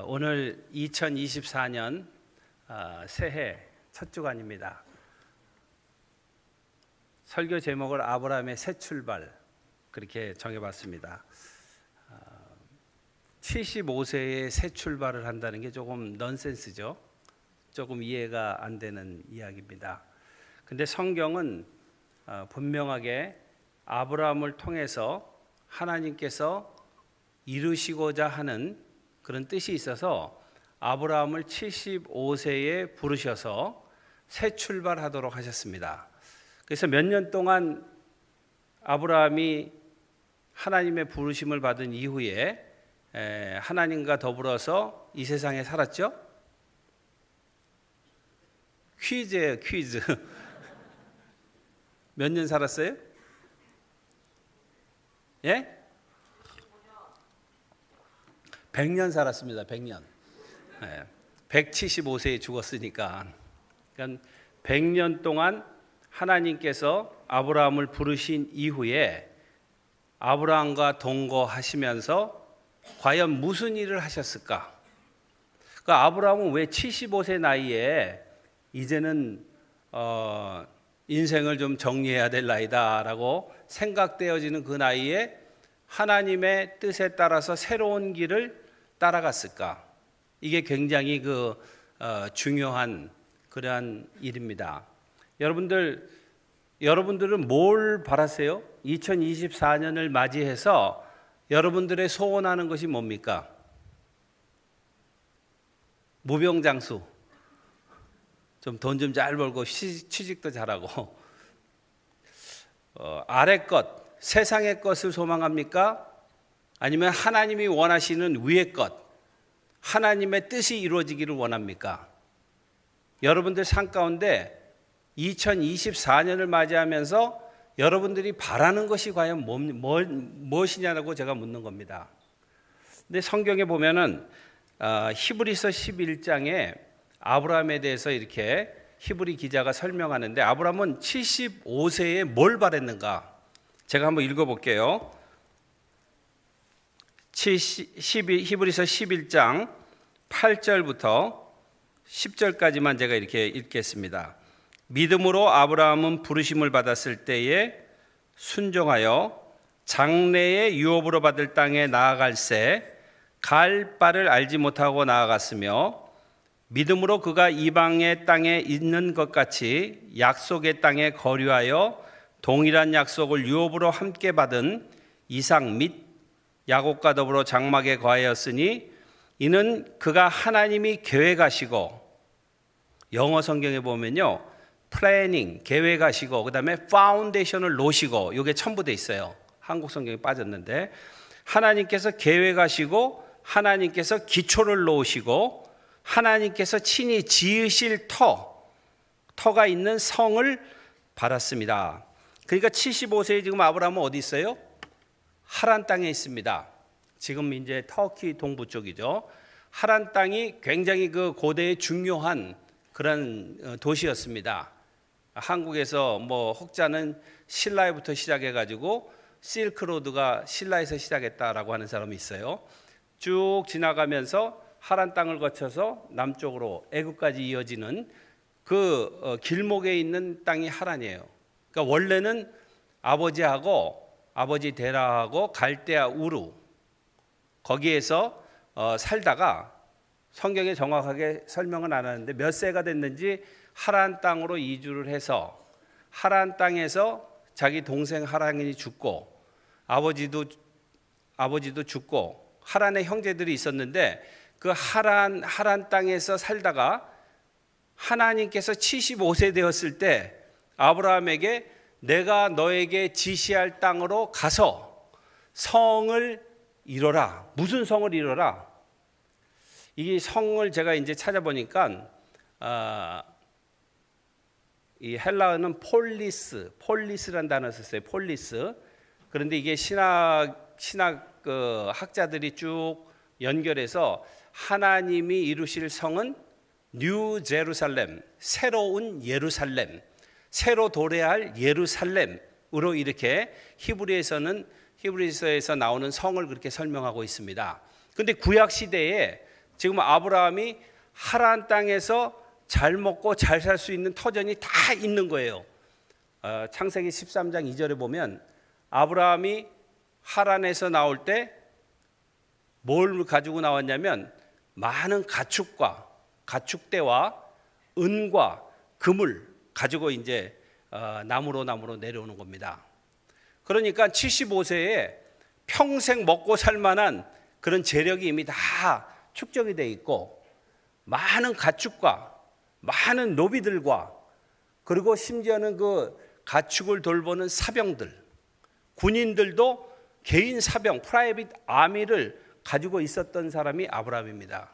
오늘 2024년 새해 첫 주간입니다. 설교 제목을 아브라함의 새 출발 그렇게 정해봤습니다. 75세에 새 출발을 한다는 게 조금 넌센스죠. 조금 이해가 안 되는 이야기입니다. 근데 성경은 분명하게 아브라함을 통해서 하나님께서 이루시고자 하는 그런 뜻이 있어서 아브라함을 75세에 부르셔서 새 출발하도록 하셨습니다. 그래서 몇 년 동안 아브라함이 하나님의 부르심을 받은 이후에 하나님과 더불어서 이 세상에 살았죠? 퀴즈예요, 퀴즈. 몇 년 살았어요? 예? 100년 살았습니다. 100년. 175세에 죽었으니까. 그러니까 100년 동안 하나님께서 아브라함을 부르신 이후에 아브라함과 동거하시면서 과연 무슨 일을 하셨을까? 그러니까 아브라함은 왜 75세 나이에 이제는 인생을 좀 정리해야 될 나이다라고 생각되어지는 그 나이에 하나님의 뜻에 따라서 새로운 길을 따라갔을까? 이게 굉장히 중요한 그러한 일입니다. 여러분들은 뭘 바라세요? 2024년을 맞이해서 여러분들의 소원하는 것이 뭡니까? 무병장수. 좀 돈 좀 잘 벌고 취직도 잘하고. 아래 것, 세상의 것을 소망합니까? 아니면 하나님이 원하시는 위의 것, 하나님의 뜻이 이루어지기를 원합니까? 여러분들 삶 가운데 2024년을 맞이하면서 여러분들이 바라는 것이 과연 무엇이냐고 제가 묻는 겁니다. 근데 성경에 보면은 히브리서 11장에 아브라함에 대해서 이렇게 히브리 기자가 설명하는데 아브라함은 75세에 뭘 바랬는가? 제가 한번 읽어볼게요. 히브리서 11장 8절부터 10절까지만 제가 이렇게 읽겠습니다. 믿음으로 아브라함은 부르심을 받았을 때에 순종하여 장래의 유업으로 받을 땅에 나아갈새 갈 바를 알지 못하고 나아갔으며 믿음으로 그가 이방의 땅에 있는 것 같이 약속의 땅에 거류하여 동일한 약속을 유업으로 함께 받은 이삭 및 야곱과 더불어 장막에 거하였으니 이는 그가 하나님이 계획하시고, 영어 성경에 보면요 플래닝 계획하시고 그 다음에 파운데이션을 놓으시고, 이게 첨부돼 있어요. 한국 성경에 빠졌는데 하나님께서 계획하시고 하나님께서 기초를 놓으시고 하나님께서 친히 지으실 터가 있는 성을 받았습니다. 그러니까 75세에 지금 아브라함은 어디 있어요? 하란 땅에 있습니다. 지금 이제 터키 동부 쪽이죠. 하란 땅이 굉장히 그 고대의 중요한 그런 도시였습니다. 한국에서 혹자는 신라에부터 시작해가지고 실크로드가 신라에서 시작했다라고 하는 사람이 있어요. 쭉 지나가면서 하란 땅을 거쳐서 남쪽으로 애굽까지 이어지는 그 길목에 있는 땅이 하란이에요. 그러니까 원래는 아버지 데라하고 갈대아 우루 거기에서 살다가 성경에 정확하게 설명은 안 하는데 몇 세가 됐는지 하란 땅으로 이주를 해서 하란 땅에서 자기 동생 하란이 죽고 아버지도 죽고 하란의 형제들이 있었는데 그 하란 땅에서 살다가 하나님께서 75세 되었을 때 아브라함에게 내가 너에게 지시할 땅으로 가서 성을 이뤄라. 무슨 성을 이뤄라? 이 성을 제가 이제 찾아보니까 이 헬라어는 폴리스라는 단어를 썼어요. 폴리스. 그런데 이게 신학 학자들이 쭉 연결해서 하나님이 이루실 성은 뉴 제루살렘, 새로운 예루살렘, 새로 도래할 예루살렘으로 이렇게 히브리서에서 나오는 성을 그렇게 설명하고 있습니다. 그런데 구약 시대에 지금 아브라함이 하란 땅에서 잘 먹고 잘 살 수 있는 터전이 다 있는 거예요. 창세기 13장 2절에 보면 아브라함이 하란에서 나올 때 뭘 가지고 나왔냐면 많은 가축대와 은과 금을 가지고 이제 나무로 내려오는 겁니다. 그러니까 75세에 평생 먹고 살 만한 그런 재력이 이미 다 축적이 돼 있고, 많은 가축과 많은 노비들과, 그리고 심지어는 그 가축을 돌보는 사병들, 군인들도 개인 사병, 프라이빗 아미를 가지고 있었던 사람이 아브라함입니다.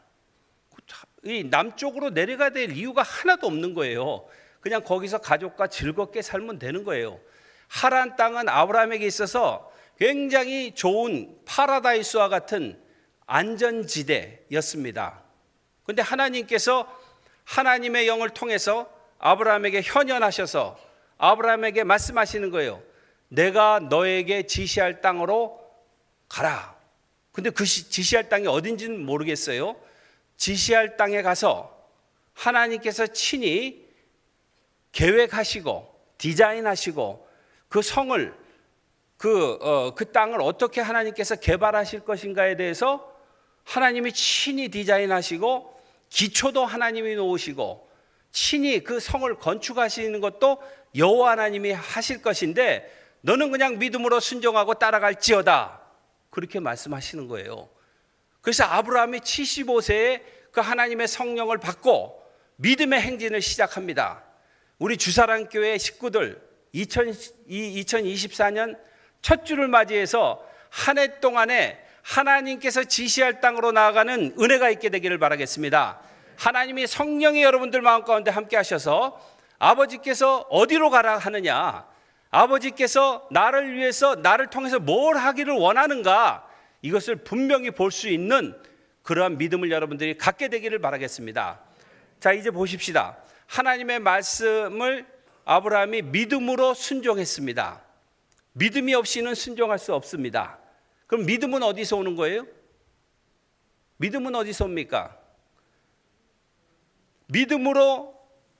이 남쪽으로 내려가야 될 이유가 하나도 없는 거예요. 그냥 거기서 가족과 즐겁게 살면 되는 거예요. 하란 땅은 아브라함에게 있어서 굉장히 좋은 파라다이스와 같은 안전지대였습니다. 그런데 하나님께서 하나님의 영을 통해서 아브라함에게 현현하셔서 아브라함에게 말씀하시는 거예요. 내가 너에게 지시할 땅으로 가라. 근데 그 지시할 땅이 어딘지는 모르겠어요. 지시할 땅에 가서 하나님께서 친히 계획하시고 디자인하시고 그 성을 그 땅을 어떻게 하나님께서 개발하실 것인가에 대해서 하나님이 친히 디자인하시고 기초도 하나님이 놓으시고 친히 그 성을 건축하시는 것도 여호와 하나님이 하실 것인데 너는 그냥 믿음으로 순종하고 따라갈지어다. 그렇게 말씀하시는 거예요. 그래서 아브라함이 75세에 그 하나님의 성령을 받고 믿음의 행진을 시작합니다. 우리 주사랑교회 식구들 2024년 첫 주를 맞이해서 한 해 동안에 하나님께서 지시할 땅으로 나아가는 은혜가 있게 되기를 바라겠습니다. 하나님이 성령이 여러분들 마음 가운데 함께 하셔서 아버지께서 어디로 가라 하느냐, 아버지께서 나를 위해서 나를 통해서 뭘 하기를 원하는가, 이것을 분명히 볼 수 있는 그러한 믿음을 여러분들이 갖게 되기를 바라겠습니다. 자, 이제 보십시다. 하나님의 말씀을 아브라함이 믿음으로 순종했습니다. 믿음이 없이는 순종할 수 없습니다. 그럼 믿음은 어디서 오는 거예요? 믿음은 어디서 옵니까? 믿음으로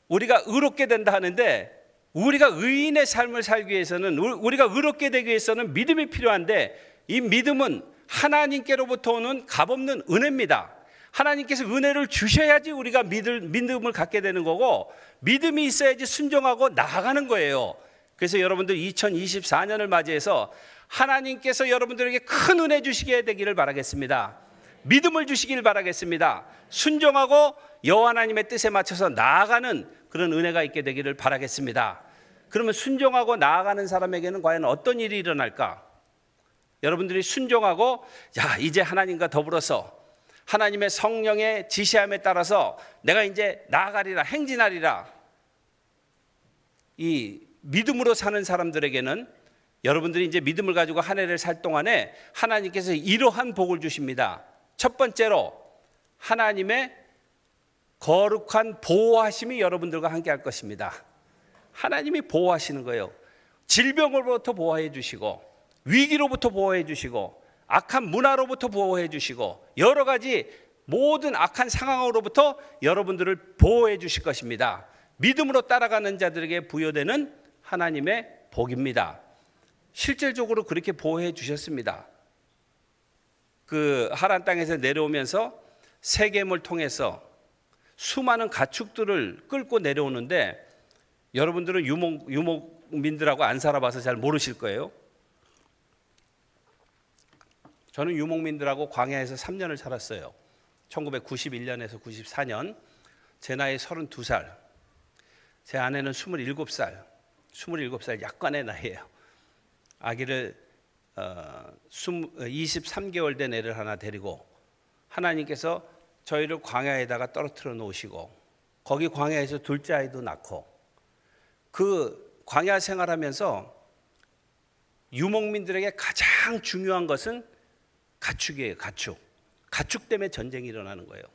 우리가 의롭게 된다 하는데, 우리가 의인의 삶을 살기 위해서는, 우리가 의롭게 되기 위해서는 믿음이 필요한데, 이 믿음은 하나님께로부터 오는 값없는 은혜입니다. 하나님께서 은혜를 주셔야지 우리가 믿음을 갖게 되는 거고, 믿음이 있어야지 순종하고 나아가는 거예요. 그래서 여러분들 2024년을 맞이해서 하나님께서 여러분들에게 큰 은혜 주시게 되기를 바라겠습니다. 믿음을 주시길 바라겠습니다. 순종하고 여호와 하나님의 뜻에 맞춰서 나아가는 그런 은혜가 있게 되기를 바라겠습니다. 그러면 순종하고 나아가는 사람에게는 과연 어떤 일이 일어날까? 여러분들이 순종하고 이제 하나님과 더불어서 하나님의 성령의 지시함에 따라서 내가 이제 나아가리라, 행진하리라, 이 믿음으로 사는 사람들에게는 여러분들이 이제 믿음을 가지고 한 해를 살 동안에 하나님께서 이러한 복을 주십니다. 첫 번째로 하나님의 거룩한 보호하심이 여러분들과 함께 할 것입니다. 하나님이 보호하시는 거예요. 질병으로부터 보호해 주시고, 위기로부터 보호해 주시고, 악한 문화로부터 보호해 주시고, 여러 가지 모든 악한 상황으로부터 여러분들을 보호해 주실 것입니다. 믿음으로 따라가는 자들에게 부여되는 하나님의 복입니다. 실질적으로 그렇게 보호해 주셨습니다. 그 하란 땅에서 내려오면서 세겜을 통해서 수많은 가축들을 끌고 내려오는데, 여러분들은 유목민들하고 안 살아봐서 잘 모르실 거예요. 저는 유목민들하고 광야에서 3년을 살았어요. 1991년에서 94년. 제 나이 32살. 제 아내는 27살. 27살 약간의 나이예요. 아기를 23개월 된 애를 하나 데리고 하나님께서 저희를 광야에다가 떨어뜨려 놓으시고, 거기 광야에서 둘째 아이도 낳고, 그 광야 생활하면서 유목민들에게 가장 중요한 것은 가축이에요. 가축 때문에 전쟁이 일어나는 거예요.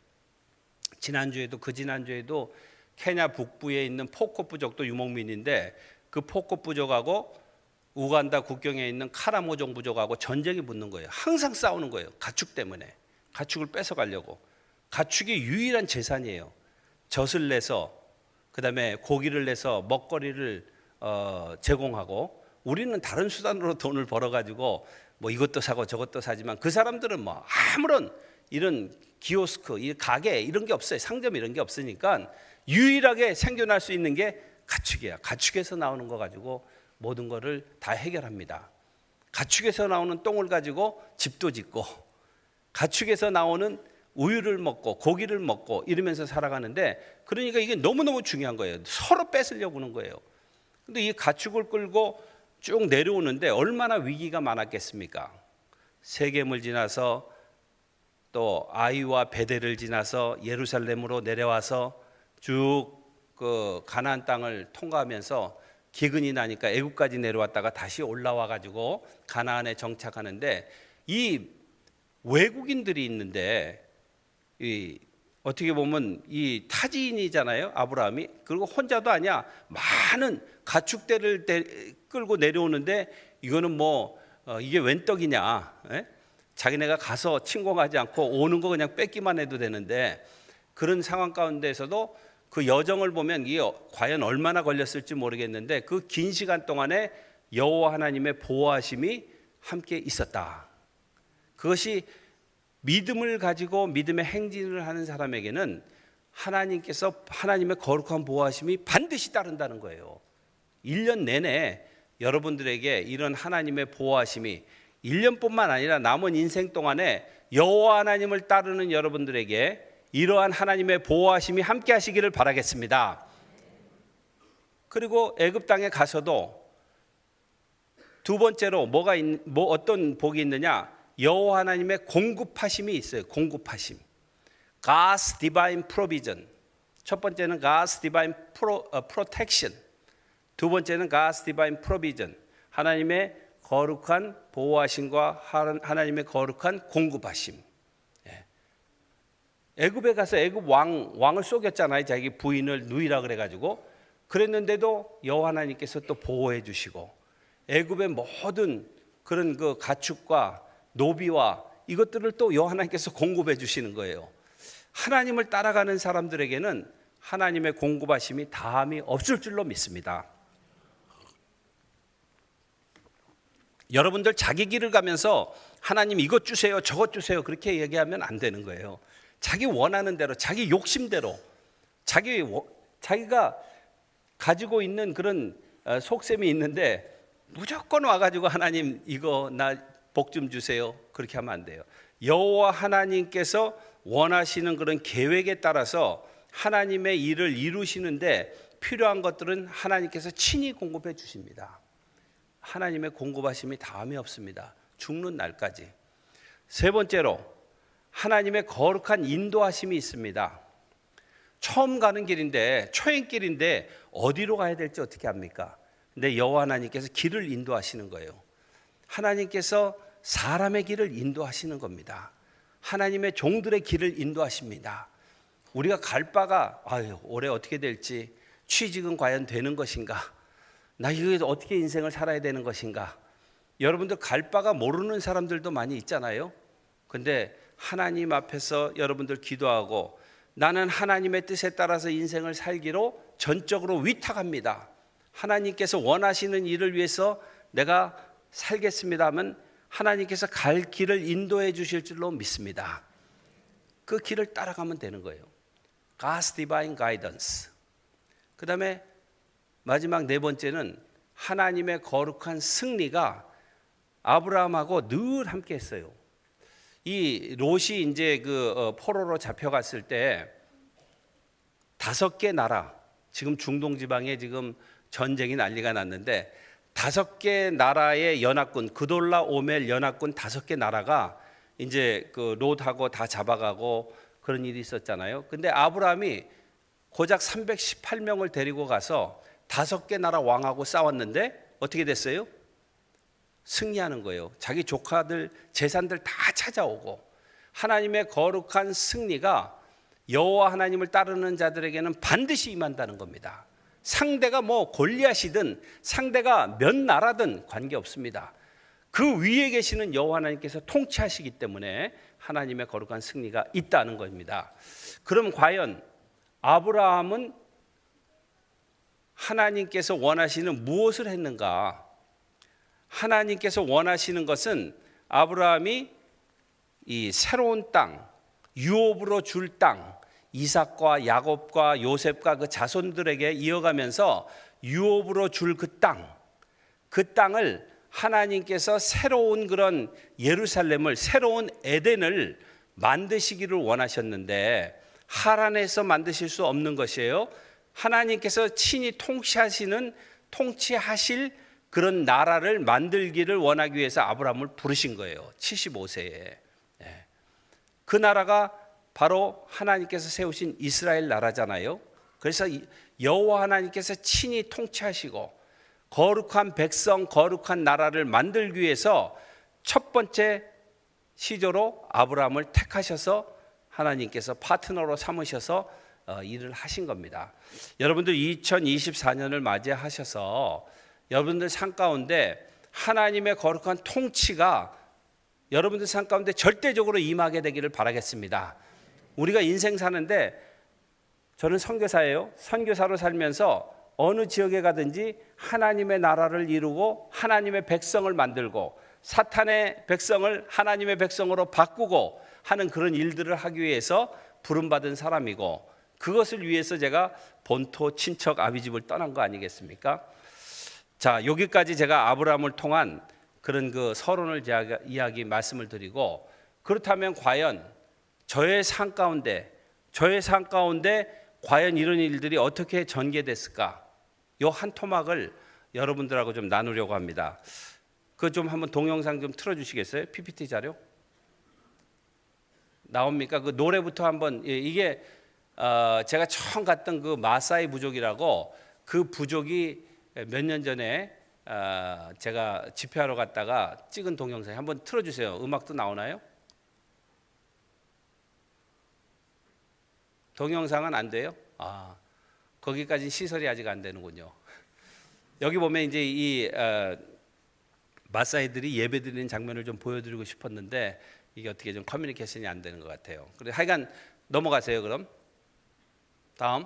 지난주에도 그 지난주에도 케냐 북부에 있는 포코 부족도 유목민인데, 그 포코 부족하고 우간다 국경에 있는 카라모종 부족하고 전쟁이 붙는 거예요. 항상 싸우는 거예요. 가축 때문에. 가축을 뺏어가려고. 가축이 유일한 재산이에요. 젖을 내서 그다음에 고기를 내서 먹거리를 제공하고, 우리는 다른 수단으로 돈을 벌어가지고 뭐 이것도 사고 저것도 사지만 그 사람들은 뭐 아무런 이런 기오스크, 이 가게 이런 게 없어요. 상점 이런 게 없으니까 유일하게 생존할 수 있는 게 가축이야. 가축에서 나오는 거 가지고 모든 거를 다 해결합니다. 가축에서 나오는 똥을 가지고 집도 짓고, 가축에서 나오는 우유를 먹고 고기를 먹고 이러면서 살아가는데, 그러니까 이게 너무너무 중요한 거예요. 서로 뺏으려고 하는 거예요. 근데 이 가축을 끌고 쭉 내려오는데 얼마나 위기가 많았겠습니까? 세겜을 지나서 또 아이와 베델을 지나서 예루살렘으로 내려와서 쭉 그 가나안 땅을 통과하면서 기근이 나니까 애굽까지 내려왔다가 다시 올라와 가지고 가나안에 정착하는데, 이 외국인들이 있는데, 이 어떻게 보면 이 타지인이잖아요, 아브라함이. 그리고 혼자도 아니야. 많은 가축대를 끌고 내려오는데, 이거는 뭐 이게 웬 떡이냐? 에? 자기네가 가서 침공하지 않고 오는 거 그냥 뺏기만 해도 되는데, 그런 상황 가운데에서도 그 여정을 보면 이게 과연 얼마나 걸렸을지 모르겠는데, 그 긴 시간 동안에 여호와 하나님의 보호하심이 함께 있었다. 그것이 믿음을 가지고 믿음의 행진을 하는 사람에게는 하나님께서 하나님의 거룩한 보호하심이 반드시 따른다는 거예요. 1년 내내 여러분들에게 이런 하나님의 보호하심이 1년뿐만 아니라 남은 인생 동안에 여호와 하나님을 따르는 여러분들에게 이러한 하나님의 보호하심이 함께 하시기를 바라겠습니다. 그리고 애굽 땅에 가서도 두 번째로 어떤 복이 있느냐? 여호와 하나님의 공급하심이 있어요. 공급하심. God's divine provision. 첫 번째는 God's divine protection. 두 번째는 God's divine provision. 하나님의 거룩한 보호하심과 하나님의 거룩한 공급하심. 애굽에 가서 애굽 왕을 속였잖아요. 자기 부인을 누이라 그래가지고. 그랬는데도 여호와 하나님께서 또 보호해 주시고, 애굽의 모든 그런 그 가축과 노비와 이것들을 또 여호와 하나님께서 공급해 주시는 거예요. 하나님을 따라가는 사람들에게는 하나님의 공급하심이 다함이 없을 줄로 믿습니다. 여러분들 자기 길을 가면서 하나님 이것 주세요, 저것 주세요 그렇게 얘기하면 안 되는 거예요. 자기 원하는 대로, 자기 욕심대로, 자기가 가지고 있는 그런 속셈이 있는데 무조건 와가지고 하나님 이거 나 복 좀 주세요 그렇게 하면 안 돼요. 여호와 하나님께서 원하시는 그런 계획에 따라서 하나님의 일을 이루시는데 필요한 것들은 하나님께서 친히 공급해 주십니다. 하나님의 공급하심이 다함이 없습니다. 죽는 날까지. 세 번째로 하나님의 거룩한 인도하심이 있습니다. 처음 가는 길인데, 초행길인데 어디로 가야 될지 어떻게 합니까? 근데 여호와 하나님께서 길을 인도하시는 거예요. 하나님께서 사람의 길을 인도하시는 겁니다. 하나님의 종들의 길을 인도하십니다. 우리가 갈 바가 올해 어떻게 될지, 취직은 과연 되는 것인가, 나 이거 어떻게 인생을 살아야 되는 것인가, 여러분들 갈 바가 모르는 사람들도 많이 있잖아요. 근데 하나님 앞에서 여러분들 기도하고 나는 하나님의 뜻에 따라서 인생을 살기로 전적으로 위탁합니다. 하나님께서 원하시는 일을 위해서 내가 살겠습니다 하면 하나님께서 갈 길을 인도해 주실 줄로 믿습니다. 그 길을 따라가면 되는 거예요. God's divine guidance. 그 다음에 마지막 네 번째는 하나님의 거룩한 승리가 아브라함하고 늘 함께 했어요. 이 롯이 이제 포로로 잡혀갔을 때 5개 나라, 지금 중동 지방에 지금 전쟁이 난리가 났는데 5개 나라의 연합군, 그돌라 오멜 연합군 5개 나라가 이제 그 롯하고 다 잡아가고 그런 일이 있었잖아요. 근데 아브라함이 고작 318명을 데리고 가서 5개 나라 왕하고 싸웠는데 어떻게 됐어요? 승리하는 거예요. 자기 조카들 재산들 다 찾아오고. 하나님의 거룩한 승리가 여호와 하나님을 따르는 자들에게는 반드시 임한다는 겁니다. 상대가 뭐 골리앗이든 상대가 몇 나라든 관계없습니다. 그 위에 계시는 여호와 하나님께서 통치하시기 때문에 하나님의 거룩한 승리가 있다는 겁니다. 그럼 과연 아브라함은 하나님께서 원하시는 무엇을 했는가? 하나님께서 원하시는 것은 아브라함이 이 새로운 땅, 유업으로 줄 땅, 이삭과 야곱과 요셉과 그 자손들에게 이어가면서 유업으로 줄 그 땅을 하나님께서 새로운 그런 예루살렘을, 새로운 에덴을 만드시기를 원하셨는데 하란에서 만드실 수 없는 것이에요. 하나님께서 친히 통치하실 그런 나라를 만들기를 원하기 위해서 아브라함을 부르신 거예요. 75세에. 그 나라가 바로 하나님께서 세우신 이스라엘 나라잖아요. 그래서 여호와 하나님께서 친히 통치하시고 거룩한 백성, 거룩한 나라를 만들기 위해서 첫 번째 시조로 아브라함을 택하셔서 하나님께서 파트너로 삼으셔서 일을 하신 겁니다. 여러분들 2024년을 맞이하셔서 여러분들 삶 가운데 하나님의 거룩한 통치가 여러분들 삶 가운데 절대적으로 임하게 되기를 바라겠습니다. 우리가 인생 사는데 저는 선교사예요. 선교사로 살면서 어느 지역에 가든지 하나님의 나라를 이루고 하나님의 백성을 만들고 사탄의 백성을 하나님의 백성으로 바꾸고 하는 그런 일들을 하기 위해서 부름받은 사람이고 그것을 위해서 제가 본토 친척 아비집을 떠난 거 아니겠습니까? 자, 여기까지 제가 아브라함을 통한 그런 그 서론을 이야기 말씀을 드리고 그렇다면 과연 저의 삶 가운데 과연 이런 일들이 어떻게 전개됐을까? 요 한 토막을 여러분들하고 좀 나누려고 합니다. 그 좀 한번 동영상 좀 틀어주시겠어요? PPT 자료 나옵니까? 그 노래부터 한번 이게 제가 처음 갔던 그 마사이 부족이라고 그 부족이 몇 년 전에 제가 집회하러 갔다가 찍은 동영상 한번 틀어주세요. 음악도 나오나요? 동영상은 안 돼요? 거기까지 시설이 아직 안 되는군요. 여기 보면 이제 이 마사이들이 예배 드리는 장면을 좀 보여드리고 싶었는데 이게 어떻게 좀 커뮤니케이션이 안 되는 것 같아요. 그래 하여간 넘어가세요. 그럼 다음.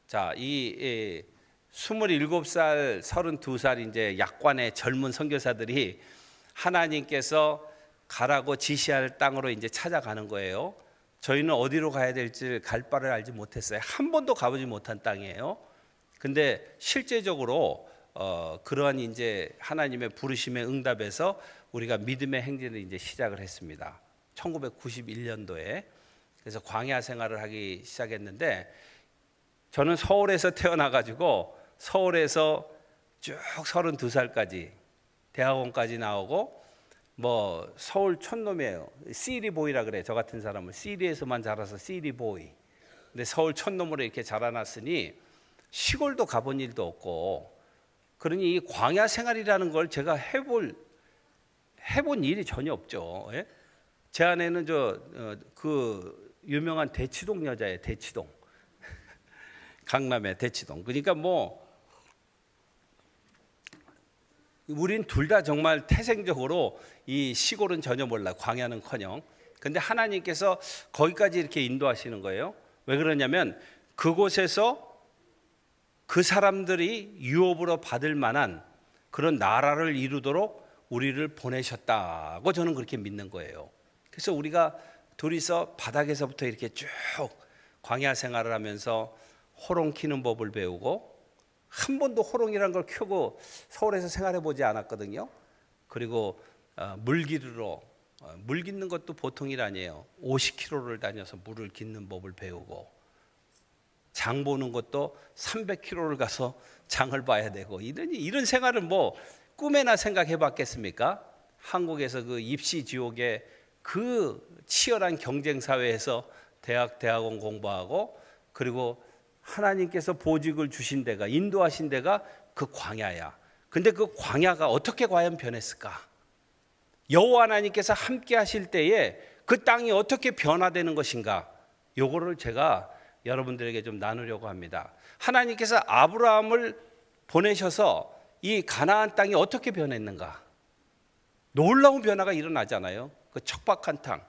자, 이 27살, 32살 이제 약관의 젊은 선교사들이 하나님께서 가라고 지시할 땅으로 이제 찾아가는 거예요. 저희는 어디로 가야 될지 갈 바를 알지 못했어요. 한 번도 가보지 못한 땅이에요. 근데 실제적으로 그러한 이제 하나님의 부르심에 응답해서 우리가 믿음의 행진을 이제 시작을 했습니다. 1991년도에 그래서 광야 생활을 하기 시작했는데 저는 서울에서 태어나가지고 서울에서 쭉 32살까지 대학원까지 나오고 뭐 서울 촌놈이에요. 시리보이라 그래. 저 같은 사람은 시리에서만 자라서 시리보이. 근데 서울 촌놈으로 이렇게 자라났으니 시골도 가본 일도 없고 그러니 이 광야 생활이라는 걸 제가 해본 일이 전혀 없죠. 예? 제 아내는 그 유명한 대치동 여자예요. 대치동. 강남의 대치동. 그러니까 뭐 우린 둘 다 정말 태생적으로 이 시골은 전혀 몰라. 광야는커녕. 근데 하나님께서 거기까지 이렇게 인도하시는 거예요. 왜 그러냐면 그곳에서 그 사람들이 유업으로 받을 만한 그런 나라를 이루도록 우리를 보내셨다고 저는 그렇게 믿는 거예요. 그래서 우리가 둘이서 바닥에서부터 이렇게 쭉 광야 생활을 하면서 호롱 키는 법을 배우고 한 번도 호롱이라는 걸 켜고 서울에서 생활해 보지 않았거든요. 그리고 물 깃는 것도 보통 일 아니에요. 50km를 다녀서 물을 깃는 법을 배우고 장 보는 것도 300km를 가서 장을 봐야 되고 이런 생활을 뭐 꿈에나 생각해 봤겠습니까? 한국에서 그 입시 지옥의 그 치열한 경쟁 사회에서 대학원 공부하고 그리고 하나님께서 보직을 주신 데가 인도하신 데가 그 광야야. 근데 그 광야가 어떻게 과연 변했을까? 여호와 하나님께서 함께 하실 때에 그 땅이 어떻게 변화되는 것인가? 요거를 제가 여러분들에게 좀 나누려고 합니다. 하나님께서 아브라함을 보내셔서 이 가나안 땅이 어떻게 변했는가? 놀라운 변화가 일어나잖아요. 그 척박한 땅,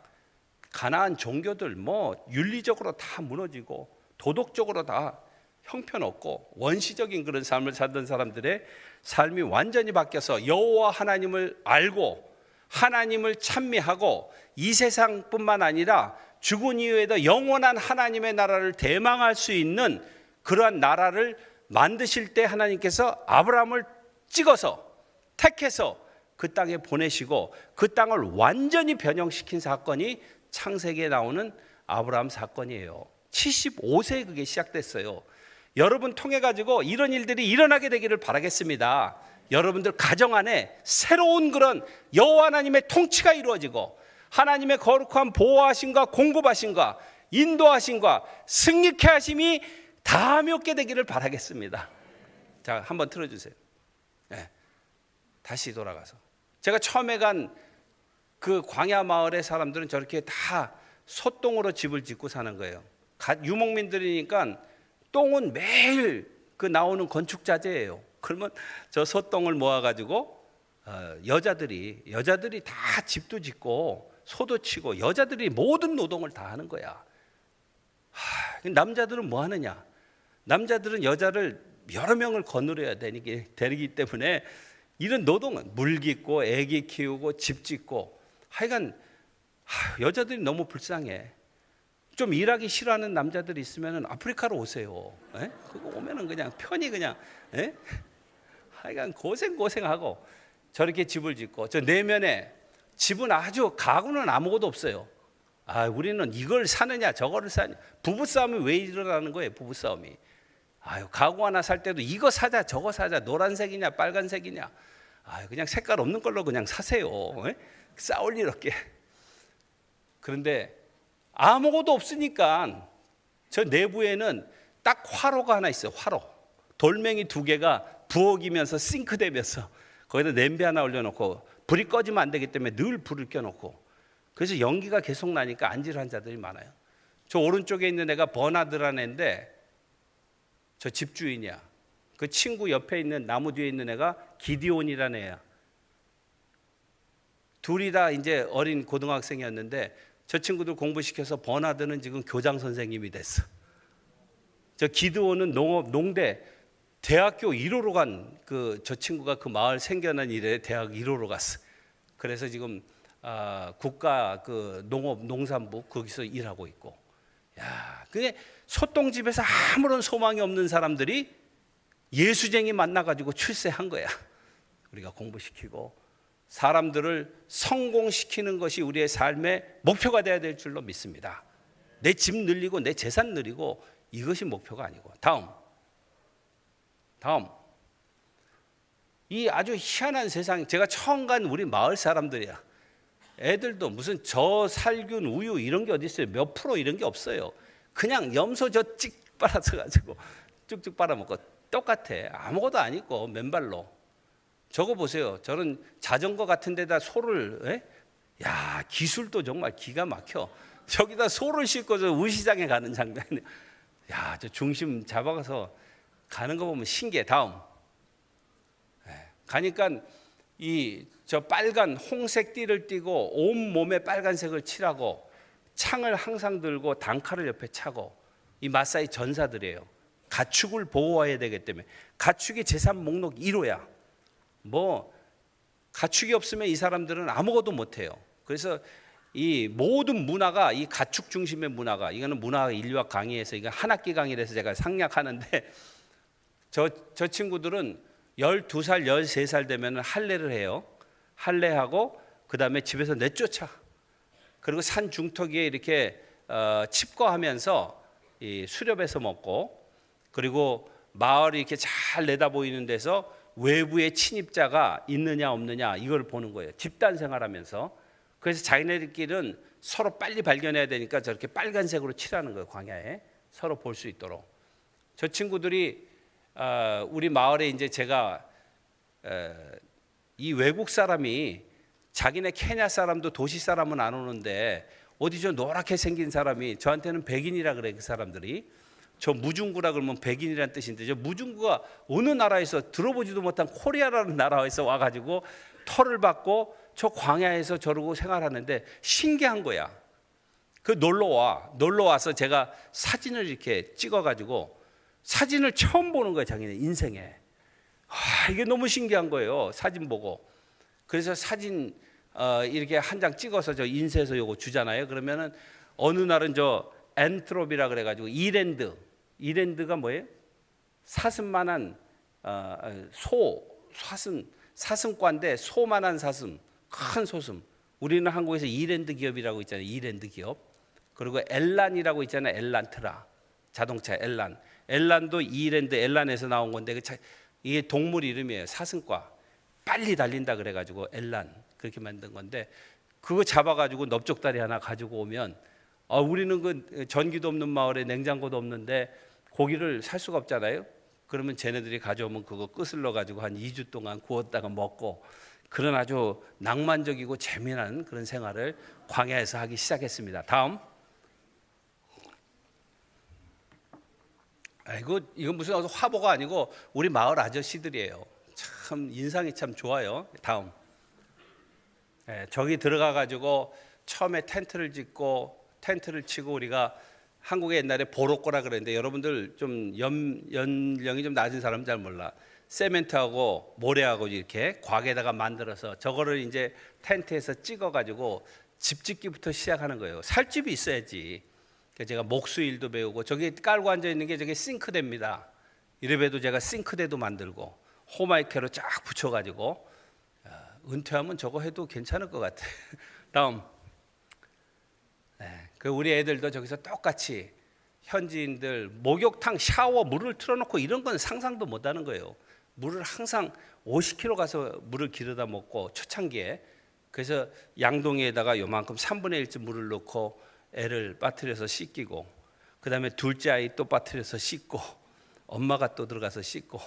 가나안 종교들 뭐 윤리적으로 다 무너지고 도덕적으로 다 형편없고 원시적인 그런 삶을 살던 사람들의 삶이 완전히 바뀌어서 여호와 하나님을 알고 하나님을 찬미하고 이 세상뿐만 아니라 죽은 이후에도 영원한 하나님의 나라를 대망할 수 있는 그러한 나라를 만드실 때 하나님께서 아브라함을 찍어서 택해서 그 땅에 보내시고 그 땅을 완전히 변형시킨 사건이 창세기에 나오는 아브라함 사건이에요. 75세에 그게 시작됐어요. 여러분 통해 가지고 이런 일들이 일어나게 되기를 바라겠습니다. 여러분들 가정 안에 새로운 그런 여호와 하나님의 통치가 이루어지고 하나님의 거룩한 보호하심과 공급하심과 인도하심과 승리케 하심이 다함이 없게 되기를 바라겠습니다. 자, 한번 틀어주세요. 네. 다시 돌아가서 제가 처음에 간 그 광야 마을의 사람들은 저렇게 다 소똥으로 집을 짓고 사는 거예요. 유목민들이니까 똥은 매일 그 나오는 건축 자재예요. 그러면 저 소똥을 모아가지고 여자들이 다 집도 짓고 소도 치고 여자들이 모든 노동을 다 하는 거야. 남자들은 뭐 하느냐? 남자들은 여자를 여러 명을 거느려야 되기 때문에 이런 노동은 물 깃고 애기 키우고 집 짓고 하여간 여자들이 너무 불쌍해. 좀 일하기 싫어하는 남자들이 있으면 아프리카로 오세요. 에? 그거 오면은 그냥 편히 그냥 에? 하여간 고생하고 저렇게 집을 짓고 저 내면에 집은 아주 가구는 아무것도 없어요. 우리는 이걸 사느냐 저거를 사느냐. 부부싸움이 왜 일어나는 거예요? 부부싸움이. 가구 하나 살 때도 이거 사자 저거 사자 노란색이냐 빨간색이냐. 그냥 색깔 없는 걸로 그냥 사세요. 에? 싸울 일 없게. 그런데 아무것도 없으니까 저 내부에는 딱 화로가 하나 있어요. 화로. 돌멩이 2개가 부엌이면서 싱크대면서 거기다 냄비 하나 올려놓고 불이 꺼지면 안 되기 때문에 늘 불을 켜놓고 그래서 연기가 계속 나니까 안질환 자들이 많아요. 저 오른쪽에 있는 애가 버나드라는 애인데 저 집주인이야. 그 친구 옆에 있는 나무 뒤에 있는 애가 기디온이라는 애야. 둘이 다 이제 어린 고등학생이었는데 저 친구들 공부시켜서 버나드는 지금 교장 선생님이 됐어. 저 기드온은 농대 대학교 1호로 간 저 친구가 그 마을 생겨난 이래 대학 1호로 갔어. 그래서 지금 국가 그 농산부 거기서 일하고 있고. 야, 그게 소똥집에서 아무런 소망이 없는 사람들이 예수쟁이 만나가지고 출세한 거야. 우리가 공부시키고 사람들을 성공시키는 것이 우리의 삶의 목표가 되어야 될 줄로 믿습니다. 내 집 늘리고 내 재산 늘리고 이것이 목표가 아니고. 다음 이 아주 희한한 세상. 제가 처음 간 우리 마을 사람들이야. 애들도 무슨 저살균 우유 이런 게 어디 있어요? 몇 프로 이런 게 없어요. 그냥 염소 찍 빨아서 가지고 쭉쭉 빨아먹고 똑같아. 아무것도 안 있고 맨발로. 저거 보세요. 저런 자전거 같은 데다 소를 야, 기술도 정말 기가 막혀. 저기다 소를 싣고서 우시장에 가는 장면. 야, 저 중심 잡아가서 가는 거 보면 신기해. 다음. 가니까 저 빨간 홍색 띠를 띠고 온 몸에 빨간색을 칠하고 창을 항상 들고 단칼을 옆에 차고 이 마사이 전사들이에요. 가축을 보호해야 되기 때문에. 가축이 재산 목록 1호야. 뭐 가축이 없으면 이 사람들은 아무것도 못해요. 그래서 이 모든 문화가 이 가축 중심의 문화가 이거는 문화 인류학 강의에서 이거 한 학기 강의라서 제가 상략하는데 저 친구들은 12살 13살 되면 할례를 해요. 할례하고 그 다음에 집에서 내쫓아. 그리고 산 중턱에 이렇게 칩거하면서 이 수렵해서 먹고 그리고 마을이 이렇게 잘 내다 보이는 데서 외부의 침입자가 있느냐 없느냐 이걸 보는 거예요. 집단 생활하면서. 그래서 자기네들끼리는 서로 빨리 발견해야 되니까 저렇게 빨간색으로 칠하는 거예요. 광야에 서로 볼 수 있도록. 저 친구들이 우리 마을에 이제 제가 이 외국 사람이 자기네 케냐 사람도 도시 사람은 안 오는데 어디 저 노랗게 생긴 사람이 저한테는 백인이라 그래. 그 사람들이 저 무중구라 그러면 백인이라는 뜻인데 저 무중구가 어느 나라에서 들어보지도 못한 코리아라는 나라에서 와가지고 털을 받고 저 광야에서 저러고 생활하는데 신기한 거야. 그 놀러 와서 제가 사진을 이렇게 찍어가지고 사진을 처음 보는 거예요, 자기네 인생에. 이게 너무 신기한 거예요, 사진 보고. 그래서 사진 이렇게 한 장 찍어서 저 인쇄해서 요거 주잖아요. 그러면은 어느 날은 저 엔트롭이라 그래가지고 이랜드가 뭐예요? 사슴만한 사슴과인데 소만한 사슴, 큰 소슴. 우리는 한국에서 이랜드 기업이라고 있잖아요. 이랜드 기업. 그리고 엘란이라고 있잖아요. 엘란트라 자동차 엘란도 이랜드 엘란에서 나온 건데 이게 동물 이름이에요. 사슴과 빨리 달린다 그래가지고 엘란 그렇게 만든 건데 그거 잡아가지고 넓적다리 하나 가지고 오면 우리는 그 전기도 없는 마을에 냉장고도 없는데 고기를 살 수가 없잖아요. 그러면 쟤네들이 가져오면 그거 끄슬러 가지고 한 2주 동안 구웠다가 먹고 그런 아주 낭만적이고 재미난 그런 생활을 광야에서 하기 시작했습니다. 다음. 이건 무슨 화보가 아니고 우리 마을 아저씨들이에요. 참 인상이 참 좋아요. 다음. 저기 들어가 가지고 처음에 텐트를 치고 우리가 한국에 옛날에 보로꼬라 그랬는데 여러분들 좀 연령이 좀 낮은 사람은 잘 몰라. 세멘트하고 모래하고 이렇게 곽에다가 만들어서 저거를 이제 텐트에서 찍어 가지고 집 짓기부터 시작하는 거예요. 살 집이 있어야지. 제가 목수일도 배우고 저기 깔고 앉아 있는 게 저게 싱크대입니다. 이래봬도 제가 싱크대도 만들고 호마이크로 쫙 붙여가지고 은퇴하면 저거 해도 괜찮을 것 같아. 다음. 그 우리 애들도 저기서 똑같이 현지인들 목욕탕 샤워 물을 틀어놓고 이런 건 상상도 못하는 거예요. 물을 항상 50km 가서 물을 기르다 먹고 초창기에 그래서 양동이에다가 요만큼 3분의 1쯤 물을 넣고 애를 빠뜨려서 씻기고 그 다음에 둘째 아이 또 빠뜨려서 씻고 엄마가 또 들어가서 씻고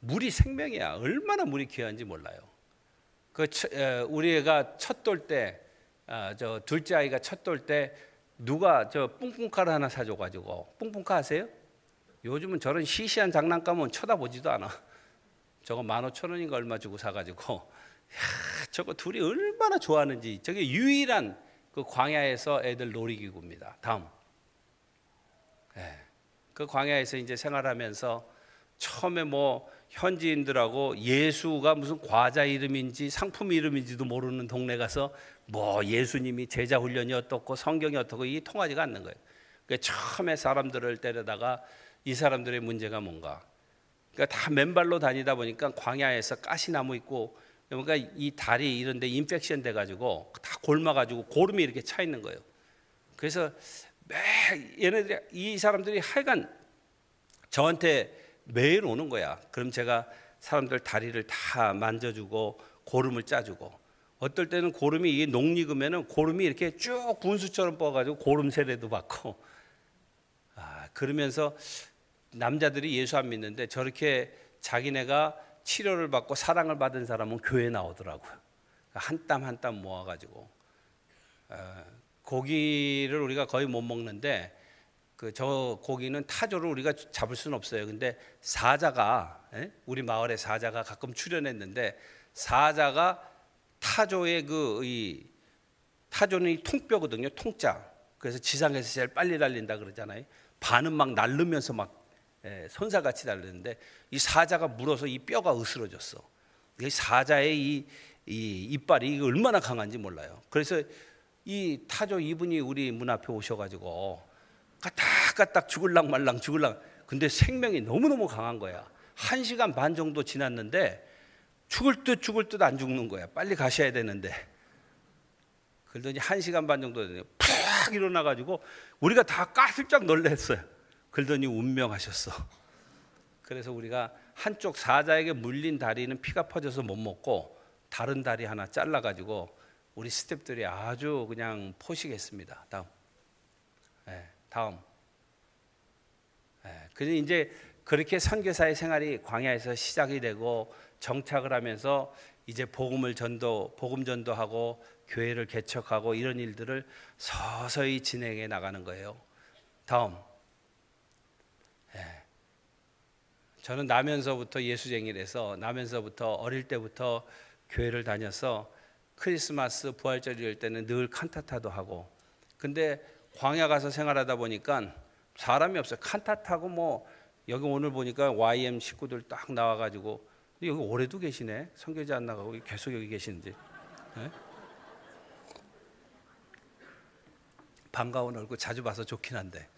물이 생명이야. 얼마나 물이 귀한지 몰라요. 우리 애가 첫 돌 때 저 둘째 아이가 첫 돌 때 누가 저 뿡뿡카를 하나 사줘가지고 뿡뿡카 아세요? 요즘은 저런 시시한 장난감은 쳐다보지도 않아. 저거 15,000원인가 얼마 주고 사가지고 저거 둘이 얼마나 좋아하는지. 저게 유일한 그 광야에서 애들 놀이기구입니다. 다음. 그 광야에서 이제 생활하면서 처음에 뭐 현지인들하고 예수가 무슨 과자 이름인지 상품 이름인지도 모르는 동네 가서 뭐 예수님이 제자 훈련이 어떻고 성경이 어떻고 이게 통하지가 않는 거예요. 그러니까 처음에 사람들을 데려다가 이 사람들의 문제가 뭔가. 그러니까 다 맨발로 다니다 보니까 광야에서 가시나무 있고 그러니까 이 다리 이런 데 인펙션 돼가지고 다 골마가지고 고름이 이렇게 차 있는 거예요. 그래서 얘네들이 이 사람들이 하여간 저한테 매일 오는 거야. 그럼 제가 사람들 다리를 다 만져주고 고름을 짜주고 어떨 때는 고름이 이게 녹익으면은 고름이 이렇게 쭉 분수처럼 뻗어가지고 고름 세례도 받고 그러면서 남자들이 예수 안 믿는데 저렇게 자기네가 치료를 받고 사랑을 받은 사람은 교회에 나오더라고요. 한 땀 한 땀 모아가지고 고기를 우리가 거의 못 먹는데 저 고기는 타조를 우리가 잡을 수는 없어요. 근데 사자가 우리 마을에 사자가 가끔 출연했는데 사자가 타조의 타조는 이 통뼈거든요. 통짜. 그래서 지상에서 제일 빨리 달린다 그러잖아요. 반은 막 날르면서 막 손살같이 달리는데 이 사자가 물어서 이 뼈가 으스러졌어. 이 사자의 이 이빨이 얼마나 강한지 몰라요. 그래서 이 타조 이분이 우리 문 앞에 오셔가지고 까딱까딱 죽을랑 말랑 근데 생명이 너무너무 강한 거야. 1시간 반 정도 지났는데 죽을 듯 안 죽는 거야. 빨리 가셔야 되는데. 그러더니 1시간 반 정도 되더니 팍 일어나가지고 우리가 다 까슬짝 놀랐어요. 그러더니 운명하셨어. 그래서 우리가 한쪽 사자에게 물린 다리는 피가 퍼져서 못 먹고 다른 다리 하나 잘라가지고 우리 스태프들이 아주 그냥 포식했습니다. 다음. 그래서 이제 그렇게 선교사의 생활이 광야에서 시작이 되고 정착을 하면서 이제 복음 전도하고 교회를 개척하고 이런 일들을 서서히 진행해 나가는 거예요. 다음. 저는 나면서부터 예수쟁이라서 나면서부터 어릴 때부터 교회를 다녀서 크리스마스 부활절일 때는 늘 칸타타도 하고. 근데 광야 가서 생활하다 보니까 사람이 없어요. 칸타타고 뭐 여기 오늘 보니까 YM 식구들 딱 나와가지고 여기 올해도 계시네. 선교지 안 나가고 계속 여기 계시는지. 네? 반가운 얼굴 자주 봐서 좋긴 한데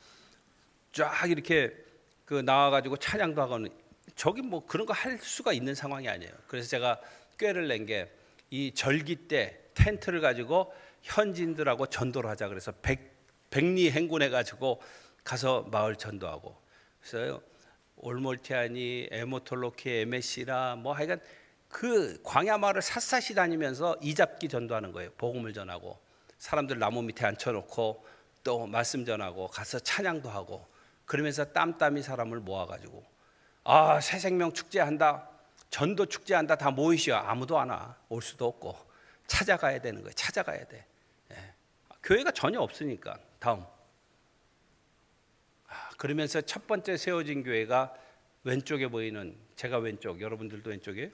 쫙 이렇게 그 나와가지고 찬양도 하고는 저기 뭐 그런 거 할 수가 있는 상황이 아니에요. 그래서 제가 꾀를 낸 게 이 절기 때 텐트를 가지고 현지인들하고 전도를 하자 그래서 백리 행군해 가지고 가서 마을 전도하고. 그래서 올몰티아니, 에모톨로키, 에메시라 뭐 하여간 그 광야 마을을 샅샅이 다니면서 이잡기 전도하는 거예요. 복음을 전하고 사람들 나무 밑에 앉혀놓고 또 말씀 전하고 가서 찬양도 하고 그러면서 땀땀이 사람을 모아가지고 새 생명 축제한다, 전도 축제한다, 다 모이시오. 아무도 안 와. 올 수도 없고 찾아가야 되는 거예요. 찾아가야 돼. 교회가 전혀 없으니까. 다음. 그러면서 첫 번째 세워진 교회가 왼쪽에 보이는, 제가 왼쪽, 여러분들도 왼쪽에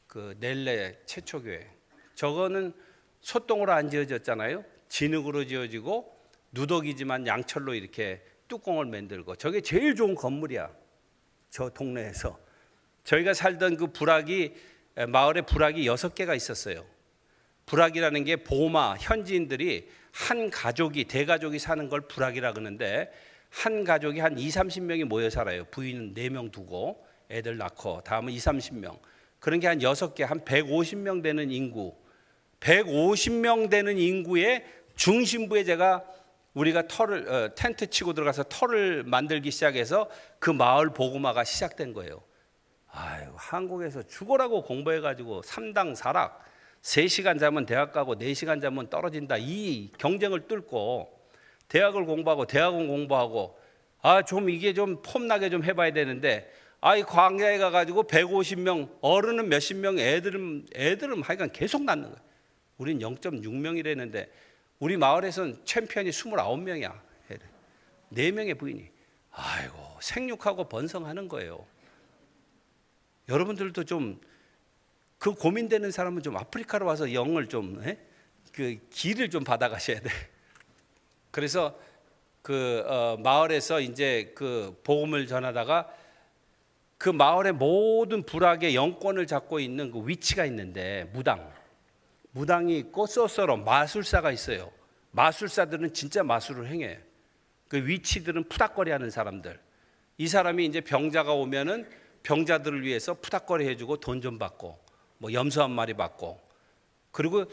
그 넬레 최초 교회. 저거는 소똥으로 안 지어졌잖아요. 진흙으로 지어지고 누더기지만 양철로 이렇게 뚜껑을 만들고. 저게 제일 좋은 건물이야. 저 동네에서. 저희가 살던 그 부락이, 마을에 부락이 6개가 있었어요. 부락이라는 게 보마, 현지인들이 한 가족이, 대가족이 사는 걸 부락이라 그러는데 한 가족이 한 20-30명이 모여 살아요. 부인 4명 두고 애들 낳고 다음은 20-30명. 그런 게 한 6개, 한 150명 되는 인구. 150명 되는 인구의 중심부에 제가 우리가 텐트 치고 들어가서 터를 만들기 시작해서 그 마을 복음화가 시작된 거예요. 한국에서 죽어라고 공부해가지고 3당 4락 3시간 자면 대학 가고 4시간 자면 떨어진다. 이 경쟁을 뚫고 대학을 공부하고 대학원 공부하고 좀 이게 좀 폼나게 좀 해봐야 되는데 이 광야에 가가지고 150명, 어른은 몇십 명, 애들은 하여간 계속 낳는 거예요. 우린 0.6명이라는데 우리 마을에서는 챔피언이 29명이야. 4명의 부인이. 생육하고 번성하는 거예요. 여러분들도 좀 그 고민되는 사람은 좀 아프리카로 와서 영을 좀 그 길을 좀 받아가셔야 돼. 그래서 그 마을에서 이제 그 복음을 전하다가 그 마을의 모든 부락의 영권을 잡고 있는 그 위치가 있는데 무당이 있고 소서로 마술사가 있어요. 마술사들은 진짜 마술을 행해. 그 위치들은 푸닥거리하는 사람들. 이 사람이 이제 병자가 오면은 병자들을 위해서 푸닥거리 해주고 돈 좀 받고 뭐 염소 한 마리 받고. 그리고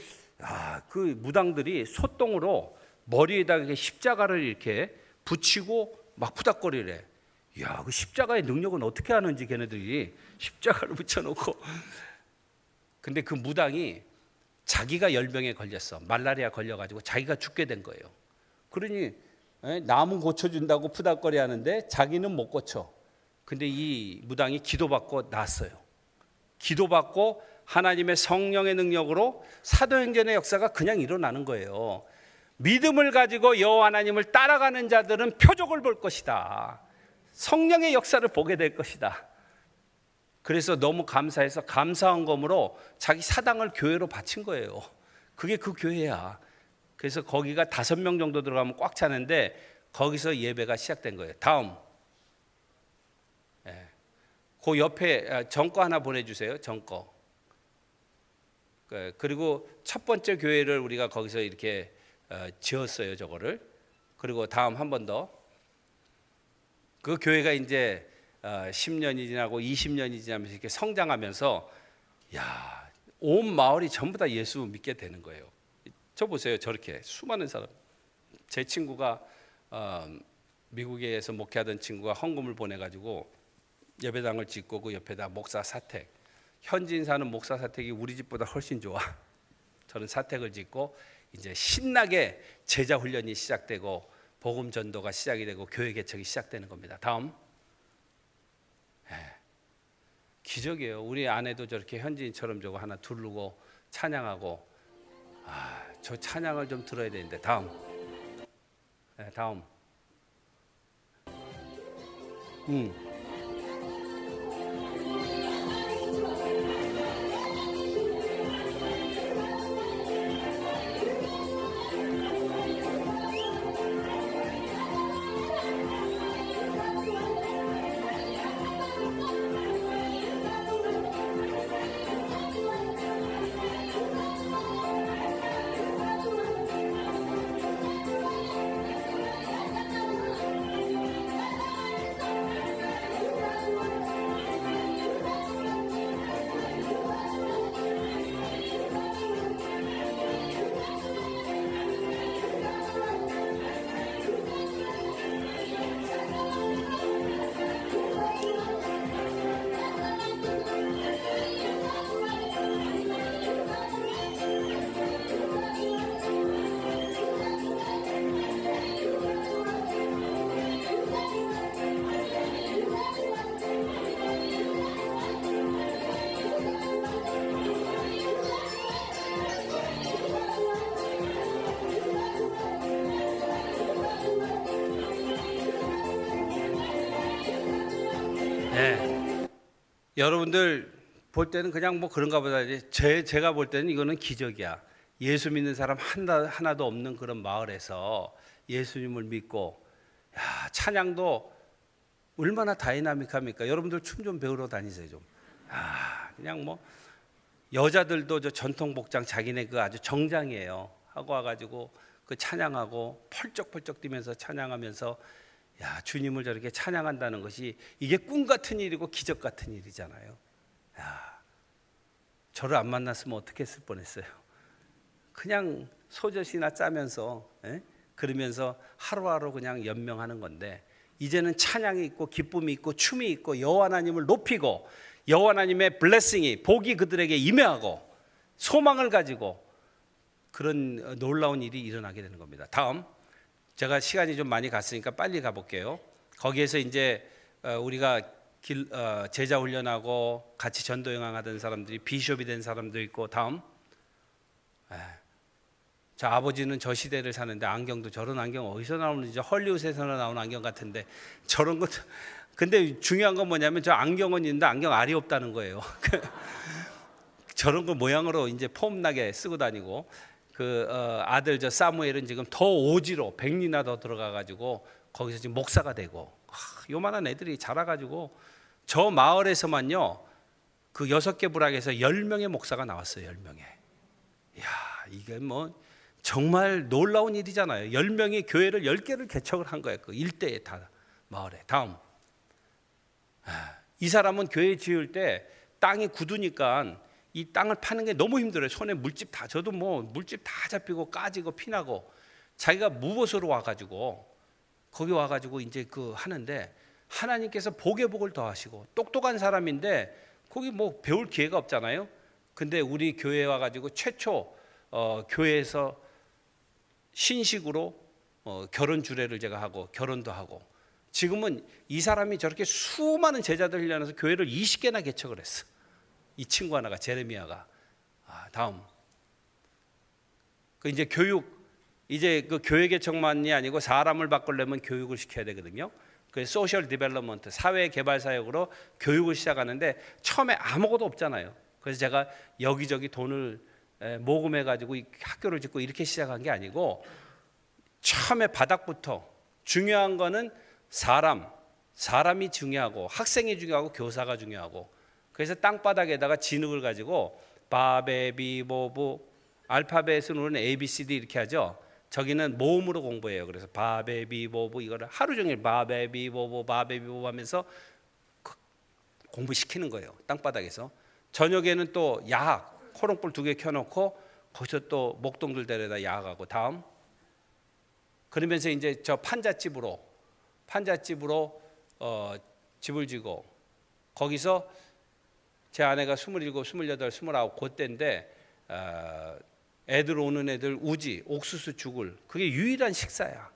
그 무당들이 소똥으로 머리에다 이렇게 십자가를 이렇게 붙이고 막 푸닥거리래. 그 십자가의 능력은 어떻게 하는지 걔네들이 십자가를 붙여놓고. 근데 그 무당이 자기가 열병에 걸렸어. 말라리아 걸려가지고 자기가 죽게 된 거예요. 그러니 남은 고쳐준다고 푸닥거리 하는데 자기는 못 고쳐. 근데 이 무당이 기도받고 났어요. 기도받고 하나님의 성령의 능력으로 사도행전의 역사가 그냥 일어나는 거예요. 믿음을 가지고 여호와 하나님을 따라가는 자들은 표적을 볼 것이다. 성령의 역사를 보게 될 것이다. 그래서 너무 감사해서 감사헌금으로 자기 사당을 교회로 바친 거예요. 그게 그 교회야. 그래서 거기가 5명 정도 들어가면 꽉 차는데 거기서 예배가 시작된 거예요. 다음. 그 옆에 정거 하나 보내주세요. 정거. 그리고 첫 번째 교회를 우리가 거기서 이렇게 지었어요. 저거를. 그리고 다음 한 번 더. 그 교회가 이제 10년이 지나고 20년이 지나면서 이렇게 성장하면서 온 마을이 전부 다 예수 믿게 되는 거예요. 저 보세요. 저렇게 수많은 사람. 제 친구가 미국에서 목회하던 친구가 헌금을 보내가지고 예배당을 짓고 그 옆에다 목사 사택. 현지인 사는 목사 사택이 우리 집보다 훨씬 좋아. 저는 사택을 짓고 이제 신나게 제자 훈련이 시작되고 복음 전도가 시작이 되고 교회 개척이 시작되는 겁니다. 다음. 기적이에요. 우리 아내도 저렇게 현지인처럼 저거 하나 두르고 찬양하고. 저 찬양을 좀 들어야 되는데. 다음. 다음. 네. 여러분들 볼 때는 그냥 뭐 그런가 보다. 제가 볼 때는 이거는 기적이야. 예수 믿는 사람 하나도 없는 그런 마을에서 예수님을 믿고, 야, 찬양도 얼마나 다이나믹합니까? 여러분들 춤 좀 배우러 다니세요 좀. 그냥 뭐 여자들도 저 전통 복장 자기네 그 아주 정장이에요. 하고 와가지고 그 찬양하고 펄쩍펄쩍 뛰면서 찬양하면서, 야, 주님을 저렇게 찬양한다는 것이 이게 꿈 같은 일이고 기적 같은 일이잖아요. 야, 저를 안 만났으면 어떻게 했을 뻔했어요. 그냥 소젖이나 짜면서 그러면서 하루하루 그냥 연명하는 건데, 이제는 찬양이 있고 기쁨이 있고 춤이 있고 여호와 하나님을 높이고 여호와 하나님의 블레싱이 복이 그들에게 임해하고 소망을 가지고 그런 놀라운 일이 일어나게 되는 겁니다. 다음, 제가 시간이 좀 많이 갔으니까 빨리 가볼게요. 거기에서 이제 우리가 제자 훈련하고 같이 전도 여행하던 사람들이 비숍이 된 사람도 있고, 다음, 저 아버지는 저 시대를 사는데 안경도 저런 안경 어디서 나오는지, 헐리우드에서 나온 안경 같은데 저런 것. 근데 중요한 건 뭐냐면 저 안경은 있는데 안경 알이 없다는 거예요. 저런 거 모양으로 이제 폼나게 쓰고 다니고, 그 아들 저 사무엘은 지금 더 오지로 100리나 더 들어가가지고 거기서 지금 목사가 되고, 요만한 애들이 자라가지고 저 마을에서만요 그 6개 부락에서 10명의 목사가 나왔어요. 10명의. 이야, 이게 뭐 정말 놀라운 일이잖아요. 10명이 교회를 10개를 개척을 한 거예요. 그 일대에 다 마을에. 다음, 이 사람은 교회 지을 때 땅이 굳으니까 이 땅을 파는 게 너무 힘들어요. 손에 물집 다, 저도 뭐 물집 다 잡히고 까지고 피나고, 자기가 무봇으로 와가지고 거기 와가지고 이제 그 하는데, 하나님께서 복의 복을 더하시고 똑똑한 사람인데 거기 뭐 배울 기회가 없잖아요. 근데 우리 교회에 와가지고 최초 교회에서 신식으로 결혼 주례를 제가 하고 결혼도 하고, 지금은 이 사람이 저렇게 수많은 제자들 훈련해서 교회를 20개나 개척을 했어. 이 친구 하나가, 제레미야가. 다음, 그 이제 교육, 이제 그 교회 개척만이 아니고 사람을 바꾸려면 교육을 시켜야 되거든요. 그 소셜 디벨롭먼트, 사회 개발 사역으로 교육을 시작하는데 처음에 아무것도 없잖아요. 그래서 제가 여기저기 돈을 모금해 가지고 학교를 짓고 이렇게 시작한 게 아니고, 처음에 바닥부터 중요한 거는 사람이 중요하고 학생이 중요하고 교사가 중요하고, 그래서 땅바닥에다가 진흙을 가지고 바베비보부, 알파벳은 우리는 ABCD 이렇게 하죠. 저기는 모음으로 공부해요. 그래서 바베비보부, 이거를 하루 종일 바베비보부 하면서 공부시키는 거예요. 땅바닥에서. 저녁에는 또 야학, 코롱불 2개 켜놓고 거기서 또 목동들 데려다 야학하고. 다음, 그러면서 이제 저 판잣집으로 집을 지고, 거기서 제 아내가 27, 28, 29 그때인데 애들 오는 애들 우지, 옥수수 죽을, 그게 유일한 식사야.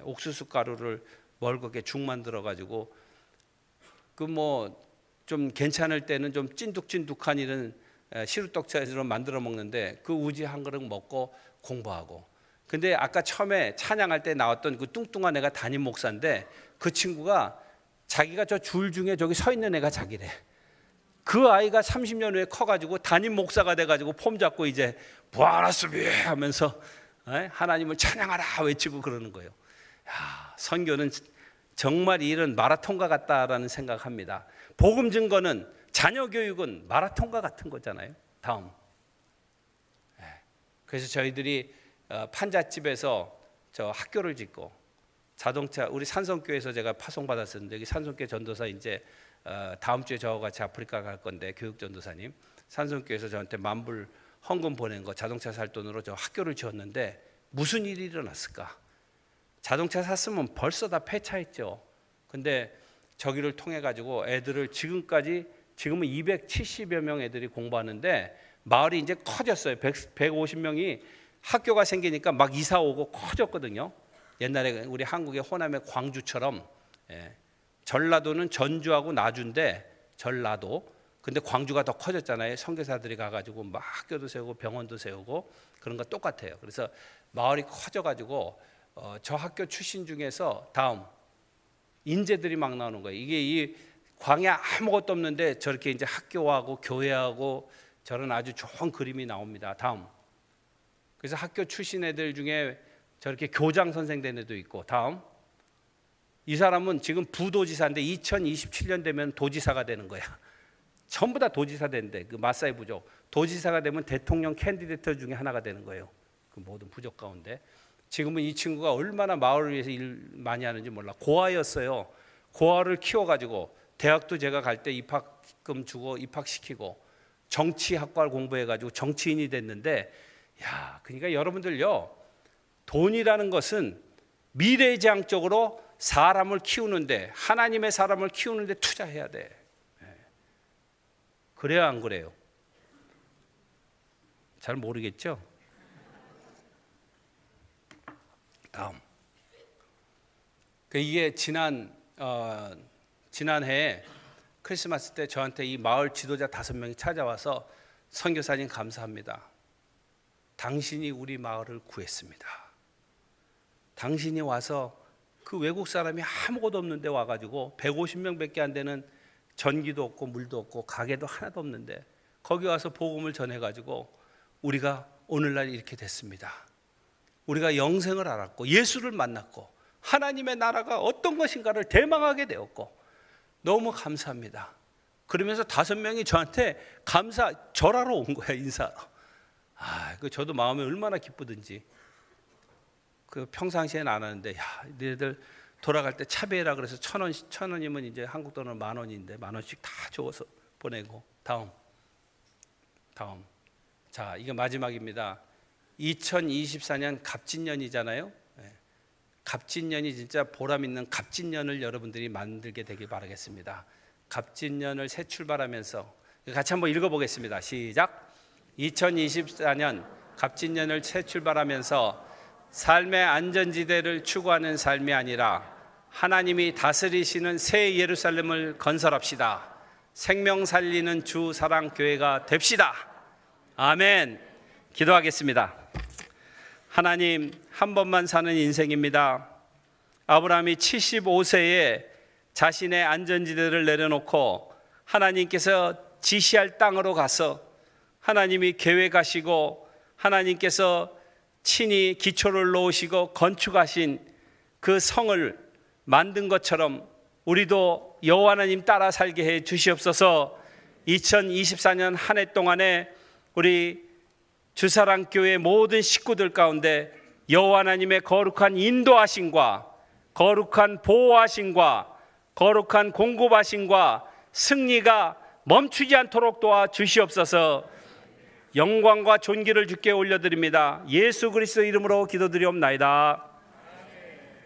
옥수수 가루를 멀겋게 죽 만들어 가지고, 그 뭐 좀 괜찮을 때는 좀 찐득찐득한 이런 시루떡처럼 만들어 먹는데, 그 우지 한 그릇 먹고 공부하고. 근데 아까 처음에 찬양할 때 나왔던 그 뚱뚱한 애가 담임 목사인데, 그 친구가 자기가 저 줄 중에 저기 서 있는 애가 자기래. 그 아이가 30년 후에 커가지고 담임 목사가 돼가지고 폼 잡고 이제 부활하수비 하면서 하나님을 찬양하라 외치고 그러는 거예요. 야, 선교는 정말 이런 마라톤과 같다라는 생각합니다. 복음 증거는, 자녀 교육은 마라톤과 같은 거잖아요. 다음, 그래서 저희들이 판잣집에서 저 학교를 짓고, 자동차, 우리 산성교회에서 제가 파송받았었는데, 여기 산성교회 전도사 이제 다음 주에 저와 같이 아프리카 갈 건데, 교육 전도사님, 산성교회에서 저한테 $10,000 헌금 보낸 거 자동차 살 돈으로 저 학교를 지었는데, 무슨 일이 일어났을까? 자동차 샀으면 벌써 다 폐차했죠. 근데 저기를 통해 가지고 애들을 지금은 270여 명 애들이 공부하는데, 마을이 이제 커졌어요. 150명이 학교가 생기니까 막 이사 오고 커졌거든요. 옛날에 우리 한국의 호남의 광주처럼, 전라도는 전주하고 나주인데, 전라도. 근데 광주가 더 커졌잖아요. 선교사들이 가가지고 막 학교도 세우고 병원도 세우고 그런 거 똑같아요. 그래서 마을이 커져가지고 저 학교 출신 중에서 다음 인재들이 막 나오는 거예요. 이게 이 광야 아무것도 없는데 저렇게 이제 학교하고 교회하고 저런 아주 좋은 그림이 나옵니다. 다음. 그래서 학교 출신 애들 중에 저렇게 교장 선생 된 애도 있고. 다음. 이 사람은 지금 부도지사인데 2027년 되면 도지사가 되는 거야. 전부 다 도지사 된대. 그 마사이 부족. 도지사가 되면 대통령 캔디데이트 중에 하나가 되는 거예요. 그 모든 부족 가운데. 지금은 이 친구가 얼마나 마을을 위해서 일 많이 하는지 몰라. 고아였어요. 고아를 키워가지고 대학도 제가 갈 때 입학금 주고 입학시키고 정치학과를 공부해가지고 정치인이 됐는데, 야, 그러니까 여러분들요, 돈이라는 것은 미래지향적으로 사람을 키우는데, 하나님의 사람을 키우는데 투자해야 돼. 그래야 안 그래요? 잘 모르겠죠? 다음. 이게 지난해 크리스마스 때 저한테 이 마을 지도자 5명이 찾아와서 선교사님 감사합니다. 당신이 우리 마을을 구했습니다. 당신이 와서 그 외국 사람이 아무것도 없는데 와가지고 150명밖에 안 되는 전기도 없고 물도 없고 가게도 하나도 없는데 거기 와서 복음을 전해가지고 우리가 오늘날 이렇게 됐습니다. 우리가 영생을 알았고 예수를 만났고 하나님의 나라가 어떤 것인가를 대망하게 되었고 너무 감사합니다. 그러면서 5명이 저한테 절하러 온 거야, 인사로. 저도 마음이 얼마나 기쁘든지. 그 평상시에는 안 하는데, 야, 너희들 돌아갈 때 차비해라 그래서 1,000원이면 이제 한국 돈은 10,000원인데 10,000원씩 다 줘서 보내고. 다음. 자, 이게 마지막입니다. 2024년 갑진년이잖아요. 갑진년이 진짜 보람 있는 갑진년을 여러분들이 만들게 되길 바라겠습니다. 갑진년을 새 출발하면서 같이 한번 읽어보겠습니다. 시작. 2024년 갑진년을 새 출발하면서 삶의 안전지대를 추구하는 삶이 아니라 하나님이 다스리시는 새 예루살렘을 건설합시다. 생명 살리는 주 사랑교회가 됩시다. 아멘. 기도하겠습니다. 하나님, 한 번만 사는 인생입니다. 아브라함이 75세에 자신의 안전지대를 내려놓고 하나님께서 지시할 땅으로 가서 하나님이 계획하시고 하나님께서 친히 기초를 놓으시고 건축하신 그 성을 만든 것처럼 우리도 여호와 하나님 따라 살게 해 주시옵소서. 2024년 한 해 동안에 우리 주사랑교회 모든 식구들 가운데 여호와 하나님의 거룩한 인도하심과 거룩한 보호하심과 거룩한 공급하심과 승리가 멈추지 않도록 도와 주시옵소서. 영광과 존귀를 주께 올려드립니다. 예수 그리스도 이름으로 기도드리옵나이다.